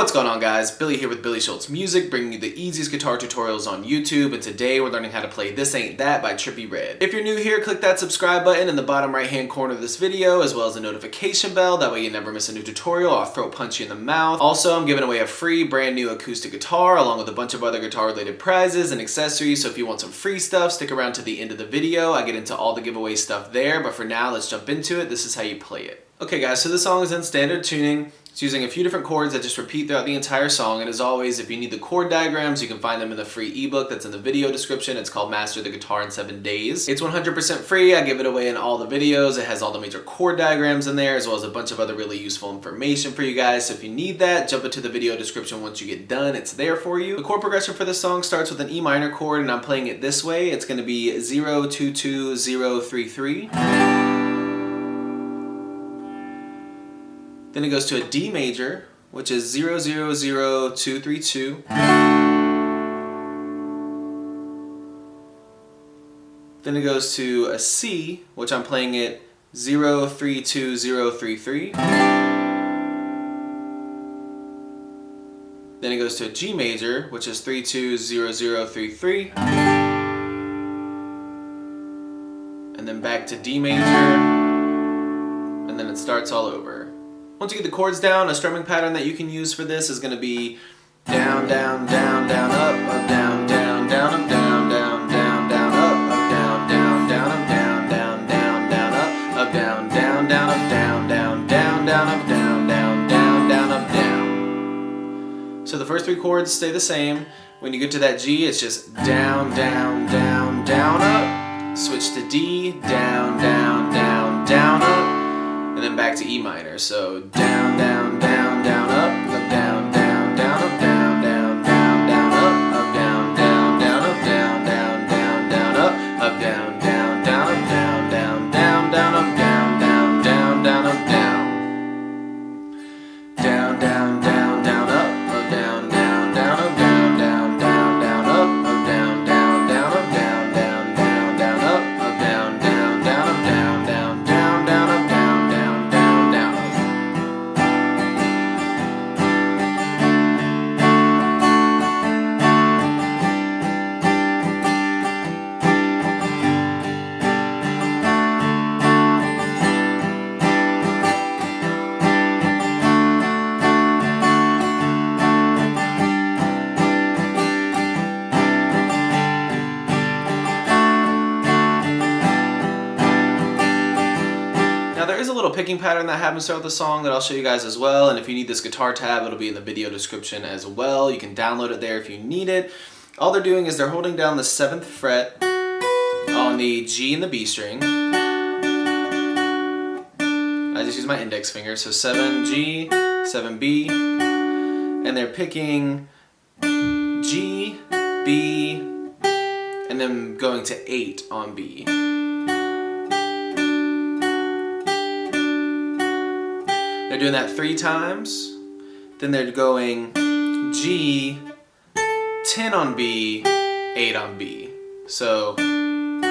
What's going on, guys? Billy here with Billy Schultz Music, bringing you the easiest guitar tutorials on YouTube, and today we're learning how to play This Ain't That by Trippie. If you're new here, click that subscribe button in the bottom right hand corner of this video, as well as the notification bell, that way you never miss a new tutorial. I'll throat punch you in the mouth. Also, I'm giving away a free brand new acoustic guitar along with a bunch of other guitar related prizes and accessories, so if you want some free stuff, stick around to the end of the video. I get into all the giveaway stuff there, but for now, let's jump into it. This is how you play it. Okay guys, so this song is in standard tuning. It's using a few different chords that just repeat throughout the entire song, and as always, if you need the chord diagrams, you can find them in the free ebook that's in the video description. It's called Master the Guitar in 7 Days. It's 100% free. I give it away in all the videos. It has all the major chord diagrams in there, as well as a bunch of other really useful information for you guys. So if you need that, jump into the video description once you get done. It's there for you. The chord progression for this song starts with an E minor chord, and I'm playing it this way. It's going to be 0, 2, 2, 0, 3, 3. Then it goes to a D major, which is 0, 0, 0, 2, 3, 2. Then it goes to a C, which I'm playing it 0, 3, 2, 0, 3, 3. Then it goes to a G major, which is 3, 2, 0, 0, 3, 3. And then back to D major, and then it starts all over. Once you get the chords down, a strumming pattern that you can use for this is going to be down, down, down, down, up, down, down, down, up, down, down, down, down, up, down, down, down, up, down, down, down, down, up, down, down, down, up, down, down, down, down, up, down, down, down, down, up, down. So the first three chords stay the same. When you get to that G, it's just down, down, down, down, up. Switch to D, down, down, down, down, up. And then back to E minor, so down, down, down, down, up, down, down, down, up, down, down, down, down, up, down, down, down, up, down, down, down, down, up, down, down, down, up, down, down, down, down, up, down, down, down, down, up, down, down, down, down, down, up, down, down, down, up, down, down, down, down, up, down, down, down, up, down, down, down, down, up, down, down, down, up, down, down, down, down, up. There is a little picking pattern that happens throughout the song that I'll show you guys as well, and if you need this guitar tab, it'll be in the video description as well. You can download it there if you need it. All they're doing is they're holding down the 7th fret on the G and the B string. I just use my index finger, so 7G, 7B, and they're picking G, B, and then going to 8 on B. They're doing that 3 times, then they're going G, 10 on B, 8 on B. So, and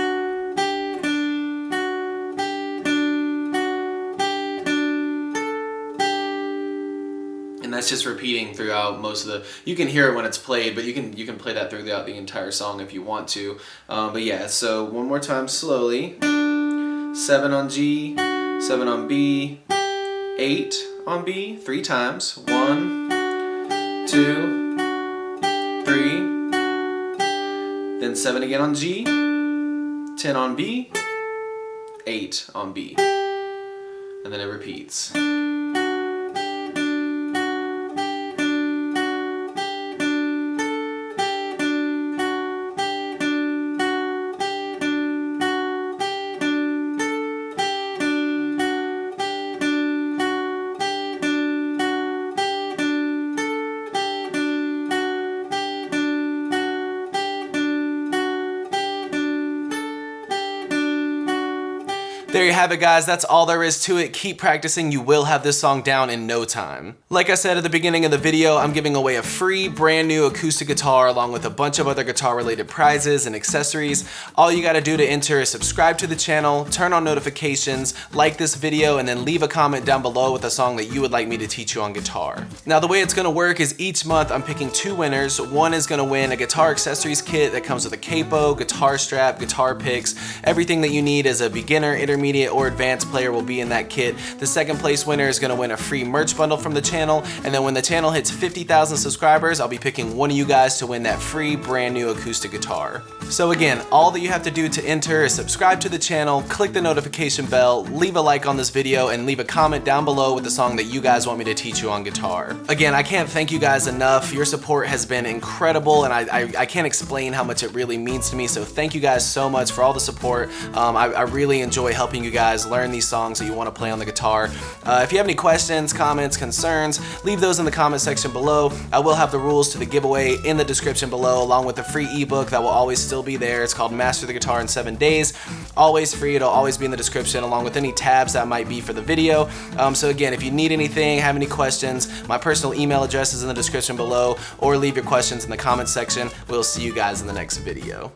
that's just repeating throughout most of the, you can hear it when it's played, but you can play that throughout the entire song if you want to. But yeah, so one more time slowly. 7 on G, 7 on B, 8 on B, 3 times. 1, 2, 3. Then 7 again on G, 10 on B, 8 on B. And then it repeats. There you have it, guys. That's all there is to it. Keep practicing. You will have this song down in no time. Like I said at the beginning of the video, I'm giving away a free brand new acoustic guitar along with a bunch of other guitar related prizes and accessories. All you gotta do to enter is subscribe to the channel, turn on notifications, like this video, and then leave a comment down below with a song that you would like me to teach you on guitar. Now the way it's gonna work is each month I'm picking 2 winners. One is gonna win a guitar accessories kit that comes with a capo, guitar strap, guitar picks. Everything that you need as a beginner, intermediate, or advanced player will be in that kit. The second place winner is gonna win a free merch bundle from the channel, and then when the channel hits 50,000 subscribers, I'll be picking one of you guys to win that free brand new acoustic guitar. So again, all that you have to do to enter is subscribe to the channel, click the notification bell, leave a like on this video, and leave a comment down below with the song that you guys want me to teach you on guitar. Again, I can't thank you guys enough. Your support has been incredible, and I can't explain how much it really means to me, so thank you guys so much for all the support. I really enjoy helping you guys learn these songs that you want to play on the guitar. If you have any questions, comments, concerns, leave those in the comment section below. I will have the rules to the giveaway in the description below, along with the free ebook that will always still be there. It's called Master the Guitar in 7 Days. Always free. It'll always be in the description, along with any tabs that might be for the video. So again, if you need anything, have any questions, my personal email address is in the description below, or leave your questions in the comment section. We'll see you guys in the next video.